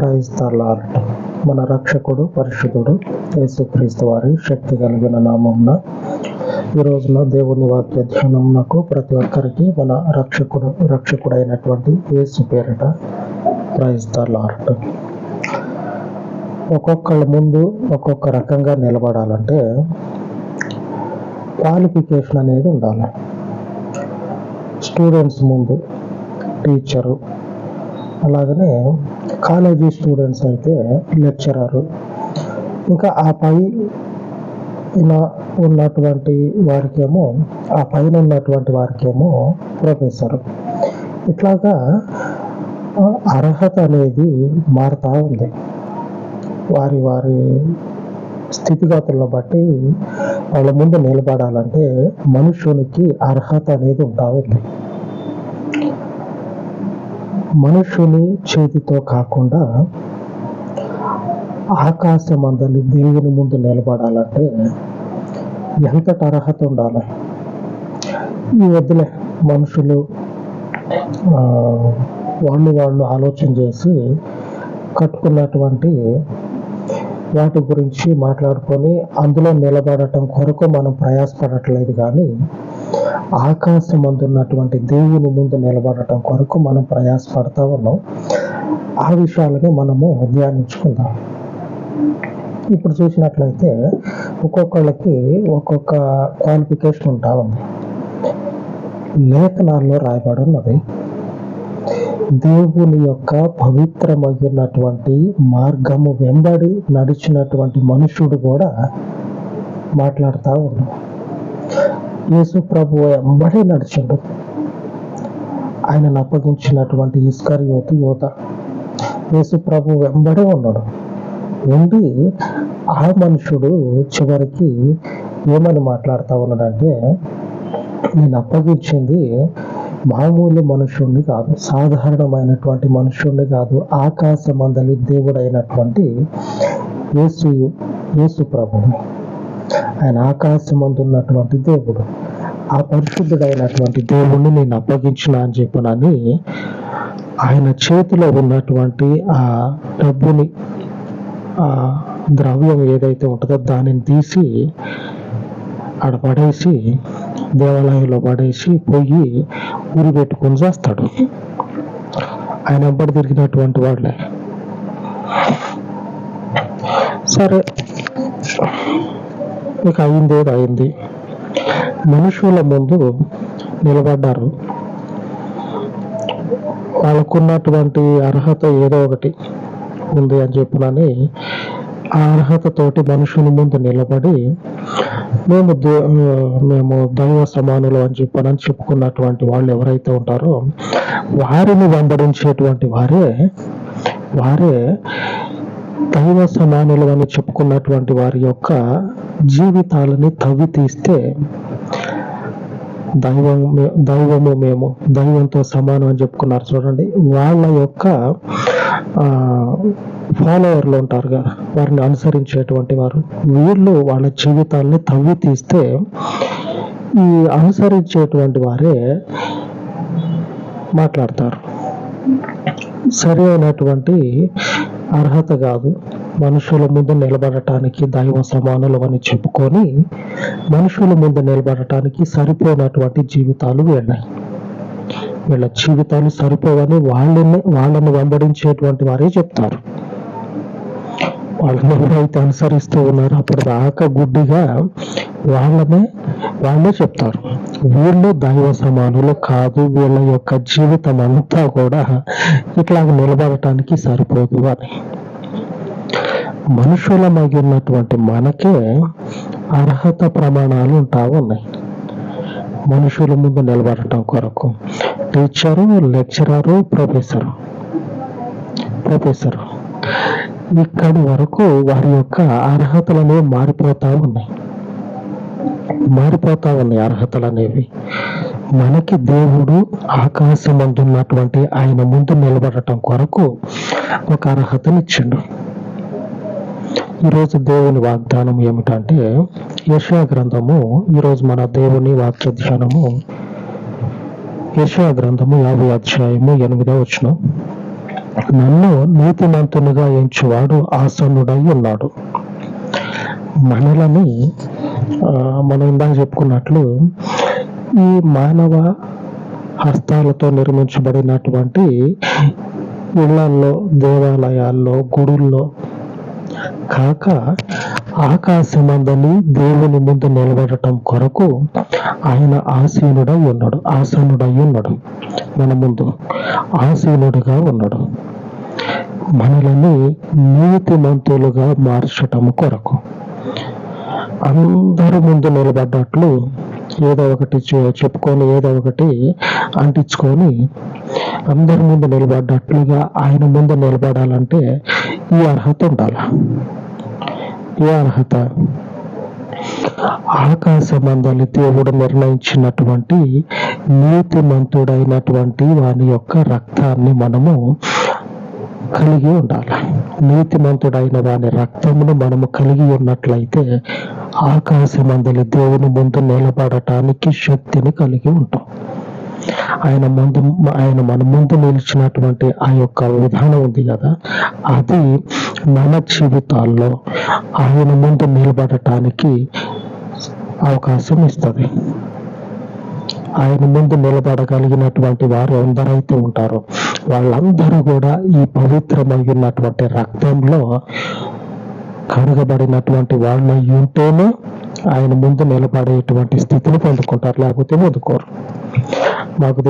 Praise the lord. మన రక్షకుడు పరిశుద్ధుడు యేసుక్రీస్తు వారి శక్తి కలిగిన నామమున ఈ రోజున దేవుని వాక్య ధ్యానమునకు ప్రతి ఒక్కరికి మన రక్షకుడైనటువంటి యేసు పేరిట ప్రైజ్ ద లార్డ్. ఒక్కొక్కళ్ళ ముందు ఒక్కొక్క రకంగా నిలబడాలంటే క్వాలిఫికేషన్ అనేది ఉండాలి. స్టూడెంట్స్ ముందు టీచరు, అలాగనే కాలేజీ స్టూడెంట్స్ అయితే లెక్చరరు, ఇంకా ఆ పైన ఉన్నటువంటి వారికేమో ప్రొఫెసరు. ఇట్లాగా అర్హత అనేది మారుతూ ఉంది. వారి వారి స్థితిగతులను బట్టి వాళ్ళ ముందు నిలబడాలంటే మనుషునికి అర్హత అనేది ఉంటా ఉంది. మనుషుని చేతితో కాకుండా ఆకాశమందలి దేవుని ముందు నిలబడాలంటే ఎంతటి అర్హత ఉండాలి. ఈ వద్దులే, మనుషులు వాళ్ళు ఆలోచన చేసి కట్టుకున్నటువంటి వాటి గురించి మాట్లాడుకొని అందులో నిలబడటం కొరకు మనం ప్రయాసపడట్లేదు, కానీ ఆకాశం అందున్నటువంటి దేవుని ముందు నిలబడటం కొరకు మనం ప్రయాసపడతా ఉన్నాం. ఆ విషయాలను మనము ధ్యానించుకుందాం. ఇప్పుడు చూసినట్లయితే ఒక్కొక్కళ్ళకి ఒక్కొక్క క్వాలిఫికేషన్ ఉంటా ఉంది. లేఖనాల్లో రాయబడి ఉన్నది, దేవుని యొక్క పవిత్రమైనటువంటి మార్గము వెంబడి నడిచినటువంటి మనుషుడు కూడా మాట్లాడుతూ ఉన్నాడు. యేసు ప్రభు వెంబడే నడిచిండు. ఆయనను అప్పగించినటువంటి ఇస్కరియోతు యోధ యేసు ప్రభు వెంబడే ఉన్నాడు. ఉండి ఆ మనుషుడు చివరికి ఏమని మాట్లాడుతూ ఉన్నాడంటే, నేను అప్పగించింది మామూలు మనుషుణ్ణి కాదు, సాధారణమైనటువంటి మనుషుణ్ణి కాదు, ఆకాశమందలి దేవుడైనటువంటి యేసు ప్రభు. ఆయన ఆకాశమందున్నటువంటి దేవుడు, ఆ పరిశుద్ధుడైనటువంటి దేవుణ్ణి నేను అప్పగించిన అని చెప్పనని ఆయన చేతిలో ఉన్నటువంటి ఆ డబ్బుని, ఆ ద్రవ్యం ఏదైతే ఉంటుందో దానిని తీసి ఆడ పడేసి, దేవాలయంలో పడేసి పోయి ఊరి పెట్టుకొని చేస్తాడు. ఆయన వెంబడి తిరిగినటువంటి వాళ్ళే. సరే, ఇక అయింది. మనుషుల ముందు నిలబడ్డారు. వాళ్ళకున్నటువంటి అర్హత ఏదో ఒకటి ఉంది అని చెప్పినని ఆ అర్హతతోటి మనుషుల ముందు నిలబడి మేము దైవ సమానులు అని చెప్పనని చెప్పుకున్నటువంటి వాళ్ళు ఎవరైతే ఉంటారో వారిని వెంబడించేటువంటి వారే దైవ సమానులు అని చెప్పుకున్నటువంటి వారి యొక్క జీవితాలని తవ్వి తీస్తే మేము దైవంతో సమానం అని చెప్పుకున్నారు చూడండి. వాళ్ళ యొక్క ఫాలోవర్లు ఉంటారు కదా, వారిని అనుసరించేటువంటి వారు, వీళ్ళు వాళ్ళ జీవితాలని తవ్వి తీస్తే ఈ అనుసరించేటువంటి వారే మాట్లాడతారు. సరి అయినటువంటి అర్హత కాదు, మనుషుల ముందు నిలబడటానికి దైవ సమానులు అని చెప్పుకొని మనుషుల ముందు నిలబడటానికి సరిపోయినటువంటి జీవితాలు వీళ్ళ జీవితాలు సరిపోవని వాళ్ళని వెంబడించేటువంటి వారే చెప్తారు. వాళ్ళని ఎవరైతే అనుసరిస్తూ ఉన్నారో అప్పుడు దాకా గుడ్డిగా వాళ్ళే చెప్తారు, వీళ్ళు దైవ సమానులు కాదు, వీళ్ళ యొక్క జీవితం అంతా కూడా ఇట్లాగ నిలబడటానికి సరిపోదు అని. మనుషులమై ఉన్నటువంటి మనకే అర్హత ప్రమాణాలు ఉంటా ఉన్నాయి. మనుషుల ముందు నిలబడటం కొరకు టీచరు, లెక్చరరు, ప్రొఫెసరు ఇక్కడి వరకు వారి యొక్క అర్హతలనే మారిపోతా ఉన్నాయి అర్హతలు అనేవి. మనకి దేవుడు ఆకాశమందున్నటువంటి ఆయన ముందు నిలబడటం కొరకు ఒక అర్హతనిచ్చిండు. ఈరోజు దేవుని వాగ్దానం ఏమిటంటే, యెషయా గ్రంథము, ఈరోజు మన దేవుని వాక్య ధ్యానము యెషయా గ్రంథము 50 అధ్యాయము 8వ వచనం. నన్ను నీతిమంతునిగా ఎంచువాడు ఆసన్నుడై ఉన్నాడు. మనలని మనం ఇందాక చెప్పుకున్నట్లు ఈ మానవ హస్తాలతో నిర్మించబడినటువంటి ఇళ్లల్లో, దేవాలయాల్లో, గుడుల్లో కాక ఆకాశమందని దేవుని ముందు నిలబడటం కొరకు ఆయన ఆసీనుడై ఉన్నాడు. మన ముందు ఆసీనుడిగా ఉన్నాడు. మనలని నీతిమంతులుగా మార్చటం కొరకు అందరి ముందు నిలబడ్డట్లు ఏదో ఒకటి చెప్పుకొని, ఏదో ఒకటి అంటించుకొని అందరి ముందు నిలబడ్డట్లుగా ఆయన ముందు నిలబడాలంటే ఈ అర్హత ఉండాలి. ఏ అర్హత? ఆకాశమందలి దేవుడు నిర్ణయించినటువంటి నీతిమంతుడైనటువంటి వాని యొక్క రక్తాన్ని మనము కలిగి ఉండాలి. నీతిమంతుడైన వాని రక్తమును మనము కలిగి ఉన్నట్లయితే ఆకాశమందలి దేవుని ముందు నిలబడటానికి శక్తిని కలిగి ఉంటాం. ఆయన మన ముందు నిలిచినటువంటి ఆ యొక్క విధానం ఉంది కదా, అది మన జీవితాల్లో ఆయన ముందు నిలబడటానికి అవకాశం ఇస్తుంది. ఆయన ముందు నిలబడగలిగినటువంటి వారు ఎందరైతే ఉంటారో వాళ్ళందరూ కూడా ఈ పవిత్రమైనటువంటి రక్తంలో కడగబడినటువంటి వాళ్ళు ఉంటేనే ఆయన ముందు నిలబడేటువంటి స్థితిని పొందుకుంటారు, లేకపోతే పొందుకోరు. మాకు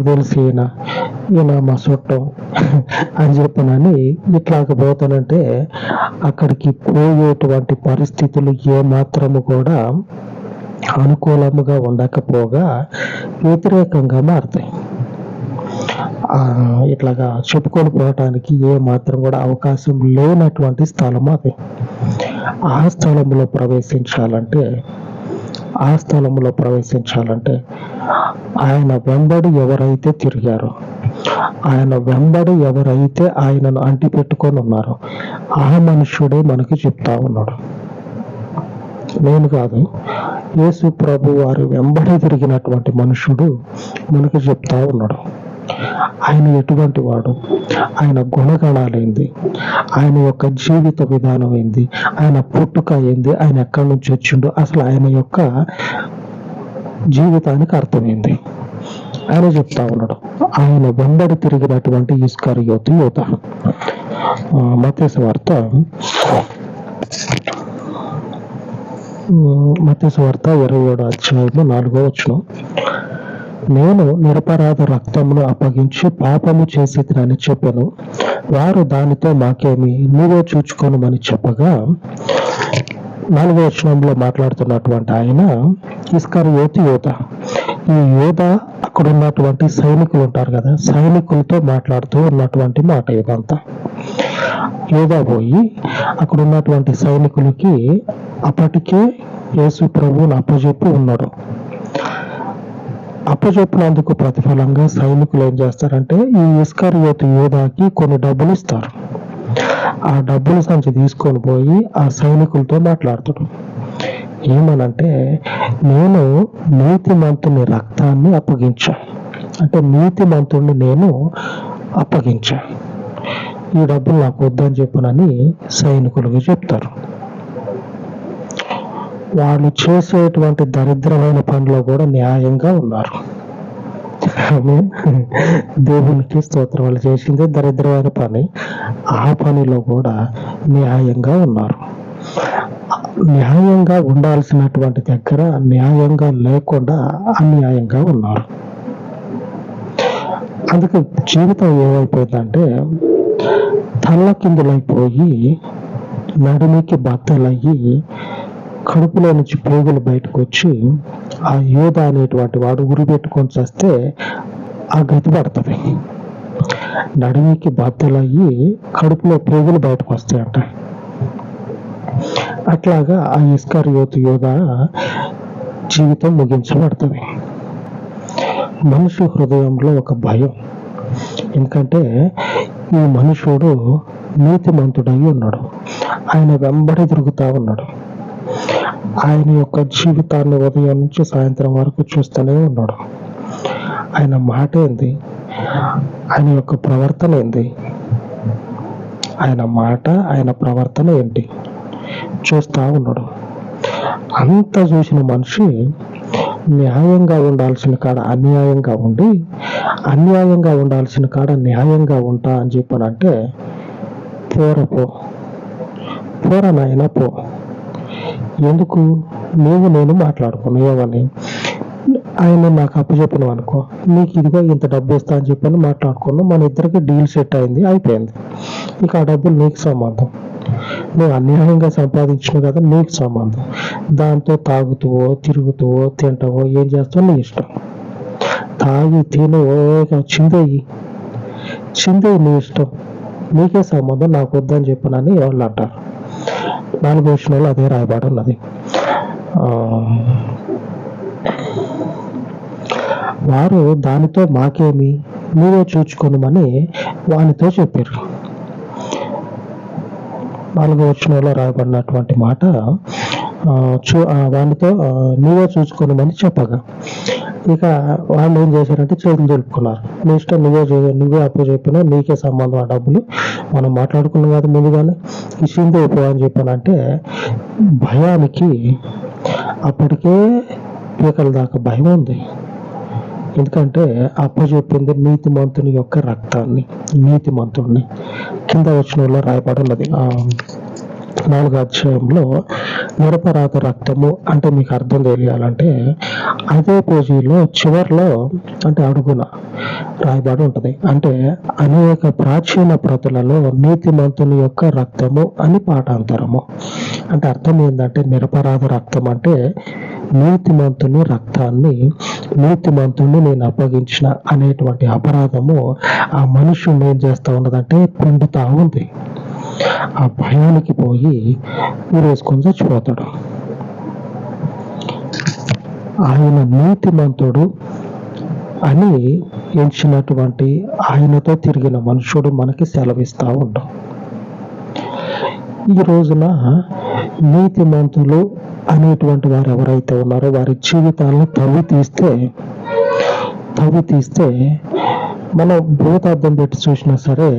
తెలిసి ఈయన మా చుట్టం అని చెప్పనని ఇట్లాగ పోతానంటే అక్కడికి పోయేటువంటి పరిస్థితులు ఏమాత్రము కూడా అనుకూలముగా ఉండకపోగా వ్యతిరేకంగా మారుతాయి. ఇట్లాగా చెప్పుకొని పోవటానికి ఏ మాత్రం కూడా అవకాశం లేనటువంటి స్థలం అది. ఆ స్థలంలో ప్రవేశించాలంటే ఆయన వెంబడి ఎవరైతే తిరిగారో, ఆయన వెంబడి ఎవరైతే ఆయనను అంటి పెట్టుకొని ఉన్నారో ఆ మనుష్యుడే మనకి చెప్తా ఉన్నాడు. నేను కాదు, యేసు ప్రభు వారి వెంబడి తిరిగినటువంటి మనుషుడు మనకు చెప్తా ఉన్నాడు. ఆయన ఎటువంటి వాడు, ఆయన గుణగణాలేంది, ఆయన యొక్క జీవిత విధానం ఏంది, ఆయన పుట్టుక ఏంది, ఆయన ఎక్కడి నుంచి వచ్చిండు, అసలు ఆయన యొక్క జీవితానికి అర్థమైంది ఆయన చెప్తా ఉన్నాడు. ఆయన వెంబడి తిరిగినటువంటి ఇస్కరియోతు యూదా. మత్తయి సువార్త 27వ అధ్యాయము 4వ వచనం. నేను నిరపరాధ రక్తమును అప్పగించి పాపము చేసినని చెప్పాను. వారు దానితో మాకేమి, నువ్వే చూచుకొనుమని చెప్పగా 4వ వచనంలో మాట్లాడుతున్నటువంటి ఆయన ఇస్కరియోతు యూదా. ఈ యూదా అక్కడ ఉన్నటువంటి సైనికులు ఉంటారు కదా, సైనికులతో మాట్లాడుతూ ఉన్నటువంటి మాట ఇదంతా. యూదా పోయి అక్కడ ఉన్నటువంటి సైనికులకి అప్పటికే యేసు ప్రభువును అప్పజెప్పి ఉన్నాడు. అప్పజెప్పినందుకు ప్రతిఫలంగా సైనికులు ఏం చేస్తారంటే ఈ ఇస్కరియోతు యూదాకి కొన్ని డబ్బులు ఇస్తారు. ఆ డబ్బులు సంచి తీసుకొని పోయి ఆ సైనికులతో మాట్లాడుతాడు. ఏమనంటే, నేను నీతిమంతుని రక్తాన్ని అప్పగించా, అంటే నీతిమంతుడిని నేను అప్పగించా, ఈ డబ్బులు నాకు వద్దని చెప్పునని సైనికులకు చెప్తారు. వాళ్ళు చేసేటువంటి దరిద్రమైన పనిలో కూడా న్యాయంగా ఉన్నారు. దేవునికి స్తోత్రం. వాళ్ళు చేసింది దరిద్రమైన పని, ఆ పనిలో కూడా న్యాయంగా ఉన్నారు. న్యాయంగా ఉండాల్సినటువంటి దగ్గర న్యాయంగా లేకుండా అన్యాయంగా ఉన్నారు. అందుకే జీవితం ఏమైపోయిందంటే తల్లకిందులైపోయి నడుమికి బద్దలయ్యి కడుపులో నుంచి పేగులు బయటకు వచ్చి ఆ యూదా అనేటువంటి వాడు ఉరి పెట్టుకొని చేస్తే ఆ గతి పడుతుంది. నడుమికి బద్దలయ్యి కడుపులో పేగులు బయటకు వస్తాయంట. అట్లాగా ఆ ఇస్కరియోతు యూదా జీవితం ముగించబడుతుంది. మనిషి హృదయంలో ఒక భయం, ఎందుకంటే ఈ మనుషుడు నీతిమంతుడై ఉన్నాడు, ఆయన వెంబడి తిరుగుతా ఉన్నాడు, ఆయన యొక్క జీవితాన్ని ఉదయం నుంచి సాయంత్రం వరకు చూస్తూనే ఉన్నాడు. ఆయన మాట ఏంది, ఆయన యొక్క ప్రవర్తన ఏంది, ఆయన మాట, ఆయన ప్రవర్తన ఏంటి చూస్తా ఉన్నాడు. అంత చూసిన మనిషి న్యాయంగా ఉండాల్సిన కాడ అన్యాయంగా ఉండి, అన్యాయంగా ఉండాల్సిన కాడ న్యాయంగా ఉంటా అని చెప్పానంటే, పోరా నాయన పో. ఎందుకు నేను మాట్లాడుకున్నా ఏమని, ఆయన నాకు అప్పచెప్పినావు అనుకో, నీకు ఇదిగో ఇంత డబ్బు ఇస్తా అని చెప్పని మాట్లాడుకున్నాం, మన ఇద్దరికి డీల్ సెట్ అయింది, అయిపోయింది. ఇక ఆ డబ్బులు నీకు సంబంధం, నువ్వు అన్యాయంగా సంపాదించినావు కదా, నీకు సంబంధం. దాంతో తాగుతావో తిరుగుతావో తింటావో ఏం చేస్తావో నీ ఇష్టం. తాగి తిను చిందేయి నీ ఇష్టం, నీకే సంబంధం, నాకు వద్దని చెప్పనని వాళ్ళు అంటారు. 4వ వచనంలో అదే రాయబడి ఉన్నది. వారు దానితో మాకేమి, నీవే చూచుకొనుమని వానితో చెప్పారు. 4వ వచనంలో రాయబడినటువంటి మాట, వానితో నీవే చూసుకొనుమని చెప్పగా, ఇక వాళ్ళు ఏం చేశారంటే చేతులు దులుపుకున్నారు. నీ ఇష్టం, నువ్వే అప్పు చెప్పినా నీకే సంబంధం, ఆ డబ్బులు మనం మాట్లాడుకున్నాం కదా ముందుగానే, ఇచ్చింది అయిపో అని చెప్పానంటే, భయానికి అప్పటికే పీకల దాకా భయం ఉంది. ఎందుకంటే అప్పచెప్పింది నీతిమంతుని యొక్క రక్తాన్ని, నీతిమంతుడిని. కింద వచనంలో రాయబడి ఉన్నది, 4వ అధ్యాయంలో నిరపరాధ రక్తము అంటే మీకు అర్థం తెలియాలంటే అదే పేజీలో చివర్లో అంటే అడుగున రాయబడి ఉంటుంది. అంటే అనేక ప్రాచీన ప్రతులలో నీతిమంతుని యొక్క రక్తము అని పాఠాంతరము. అంటే అర్థం ఏంటంటే నిరపరాధ రక్తం అంటే నీతిమంతుని రక్తాన్ని, నీతిమంతుని నేను అప్పగించిన అనేటువంటి అపరాధము ఆ మనుషుని ఏం చేస్తా ఉన్నదంటే పిండుతా ఉంది. ఆ భయానికి పోయి ఊరేసుకొని చచ్చిపోతాడు. ఆయన నీతిమంతుడు అని ఎంచినటువంటి ఆయనతో తిరిగిన మనుషుడు మనకి సెలవిస్తా ఉంటాం. ఈ రోజున నీతిమంతులు అనేటువంటి వారు ఎవరైతే ఉన్నారో వారి జీవితాలను తవ్వి తీస్తే మనం భూతార్థం పెట్టి చూసినా సరే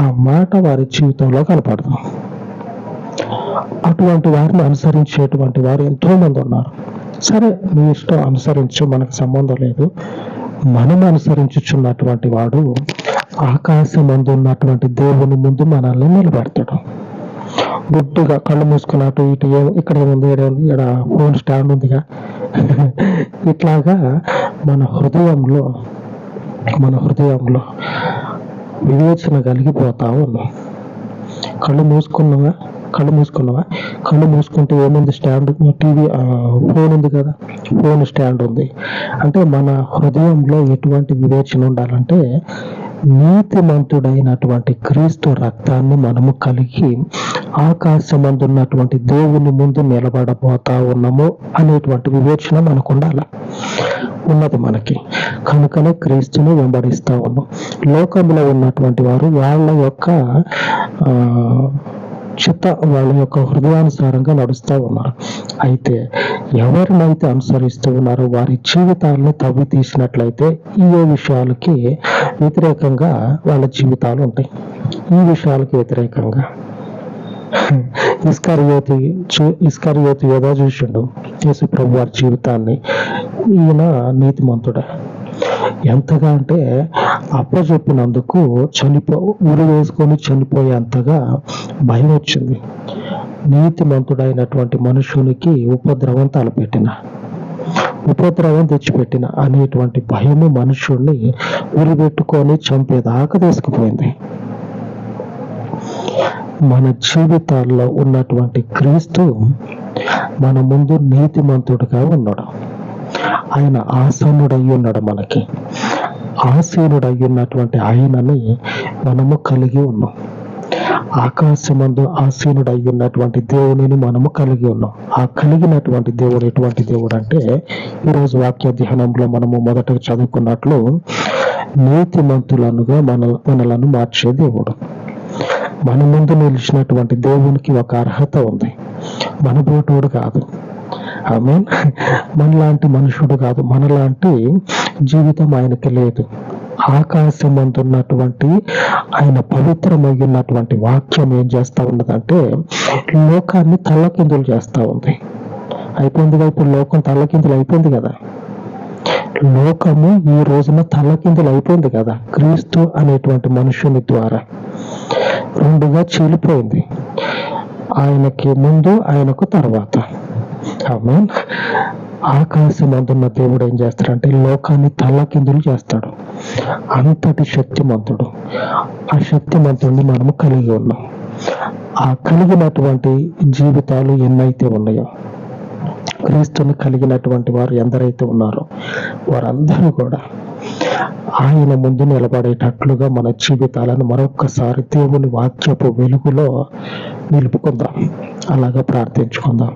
ఆ మాట వారి జీవితంలో కనపడదు. అటువంటి వారిని అనుసరించేటువంటి వారు ఎంతో మంది ఉన్నారు. సరే నీ ఇష్టం, అనుసరించు, మనకు సంబంధం లేదు. మనం అనుసరించుచున్నటువంటి వాడు ఆకాశమందు ఉన్నటువంటి దేవుని ముందు మనల్ని నిలబెడతాడు. గుడ్డుగా కళ్ళు మూసుకున్నట్టు ఇటు ఇక్కడ ఏముంది, ఇక్కడ ఫోన్ స్టాండ్ ఉందిగా, ఇట్లాగా మన హృదయంలో వివేచన కలిగిపోతా ఉన్నాం. కళ్ళు మూసుకున్నావా, కళ్ళు మూసుకుంటే ఏముంది, స్టాండ్, టీవీ, ఫోన్ ఉంది కదా, ఫోన్ స్టాండ్ ఉంది. అంటే మన హృదయంలో ఎటువంటి వివేచన ఉండాలంటే నీతిమంతుడైనటువంటి క్రీస్తు రక్తాన్ని మనము కలిగి ఆకాశమందున్నటువంటి దేవుని ముందు నిలబడబోతా ఉన్నాము అనేటువంటి వివేచన మనకు ఉన్నది మనకి. కనుకనే క్రీస్తుని వెంబడిస్తా ఉన్నాం. లోకంలో ఉన్నటువంటి వారు వాళ్ళ యొక్క వాళ్ళ యొక్క హృదయానుసారంగా నడుస్తూ ఉన్నారు. అయితే ఎవరినైతే అనుసరిస్తూ ఉన్నారో వారి జీవితాలను తవ్వి తీసినట్లయితే ఈ విషయాలకి వ్యతిరేకంగా వాళ్ళ జీవితాలు ఉంటాయి. ఈ విషయాలకి వ్యతిరేకంగా ఇస్కరియోతు యోధా చూసిండు యేసు ప్రభు వారి జీవితాన్ని. ఈయన నీతిమంతుడే. ఎంతగా అంటే అప్పచెప్పినందుకు ఉరి వేసుకొని చనిపోయేంతగా భయం వచ్చింది. నీతిమంతుడైనటువంటి మనుషునికి ఉపద్రవం తెచ్చిపెట్టిన అనేటువంటి భయము మనుషుల్ని ఉరిపెట్టుకొని చంపేదాకా తీసుకుపోయింది. మన జీవితాల్లో ఉన్నటువంటి క్రీస్తు మన ముందు నీతిమంతుడిగా ఉన్నాడు. ఆయన ఆసీనుడై ఉన్నాడు. మనకి ఆసీనుడై ఉన్నటువంటి ఆయనని మనము కలిగి ఉన్నాం. ఆకాశమందు ఆసీనుడై ఉన్నటువంటి దేవునిని మనము కలిగి ఉన్నాం. ఆ కలిగినటువంటి దేవుడు ఎటువంటి దేవుడు అంటే ఈరోజు వాక్య ధ్యానంలో మనము మొదటగా చదువుకున్నట్లు నీతిమంతులనుగా మనలను మార్చే దేవుడు. మన ముందు నిలిచినటువంటి దేవునికి ఒక అర్హత ఉంది. మన బోటోడు కాదు, మనలాంటి మనుషుడు కాదు, మనలాంటి జీవితం ఆయనకి లేదు. ఆకాశమందున్నటువంటి ఆయన పవిత్రమైనటువంటి వాక్యం ఏం చేస్తా ఉన్నదంటే లోకాన్ని తల్లకిందులు చేస్తా ఉంది. అయిపోయింది కదా, ఇప్పుడు లోకం తల్లకిందులు అయిపోయింది కదా. లోకము ఈ రోజున తల్లకిందులు అయిపోయింది కదా. క్రీస్తు అనేటువంటి మనుషుని ద్వారా రెండుగా చీలిపోయింది. ఆయనకి ముందు, ఆయనకు తర్వాత. ఆమేన్. ఆకాశమందున్న దేవుడు ఏం చేస్తాడంటే లోకాన్ని తల్లకిందులు చేస్తాడు. అంతటి శక్తిమంతుడు. ఆ శక్తిమంతుడిని మనము కలిగి ఉన్నాం. ఆ కలిగినటువంటి జీవితాలు ఎన్నైతే ఉన్నాయో, క్రీస్తుని కలిగినటువంటి వారు ఎందరైతే ఉన్నారో వారందరూ కూడా ఆయన ముందు నిలబడేటట్లుగా మన జీవితాలను మరొక్కసారి దేవుని వాక్యపు వెలుగులో నిలుపుకుందాం. అలాగా ప్రార్థించుకుందాం.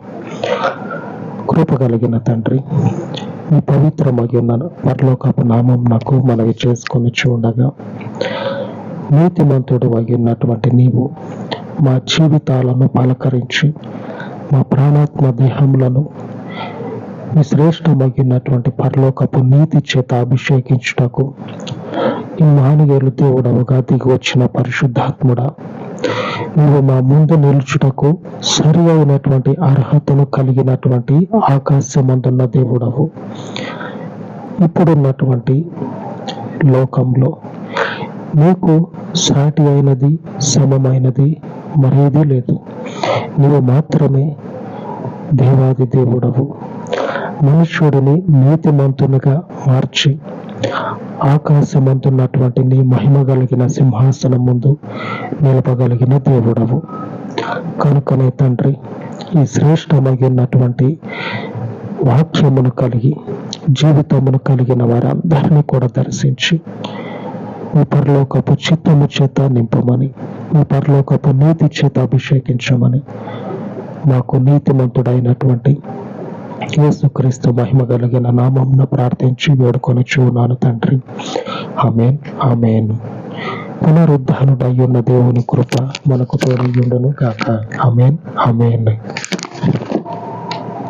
కృప కలిగిన తండ్రి, మీ పవిత్రమగిన పరలోకపు నామం నాకు మనవి చేసుకొని చూడగా, నీతిమంతుడు అగినటువంటి నీవు మా జీవితాలను పలకరించి మా ప్రాణాత్మ దేహములను మీ శ్రేష్టమగినటువంటి పరలోకపు నీతి చేత అభిషేకించుటకు ఇమ్మానుయేలు దేవుడవుగా దిగి వచ్చిన పరిశుద్ధాత్ముడా, నీవు మా ముందు నిలుచుటకు సరి అయినటువంటి అర్హతను కలిగినటువంటి ఆకాశమందున్న దేవుడవు. ఇప్పుడున్నటువంటి లోకంలో నీకు సాటి అయినది, సమమైనది మరేదీ లేదు. నీవు మాత్రమే దేవాది దేవుడవు. మనుష్యుడిని నీతిమంతునిగా మార్చి ఆకాశమందున్నటువంటి నీ మహిమ కలిగిన సింహాసనం ముందు నిలపగలిగిన దేవుడవు. కనుకనే తండ్రి, ఈ శ్రేష్టమైనటువంటి వాక్యమును కలిగి జీవితమును కలిగిన వారందరినీ కూడా దర్శించి మీ పరలోకపు చిత్తము చేత నింపమని, మీ పరలోకపు నీతి చేత అభిషేకించమని మాకు నీతిమంతుడైనటువంటి యేసుక్రీస్తు మహిమ కలిగిన నామమున ప్రార్థించి వేడుకొని చూనాను తండ్రి. ఆమేన్, ఆమేన్. పునరుద్ధానుడై ఉన్న దేవుని కృప మనకు తోడయుండును గాక. ఆమేన్, ఆమేన్.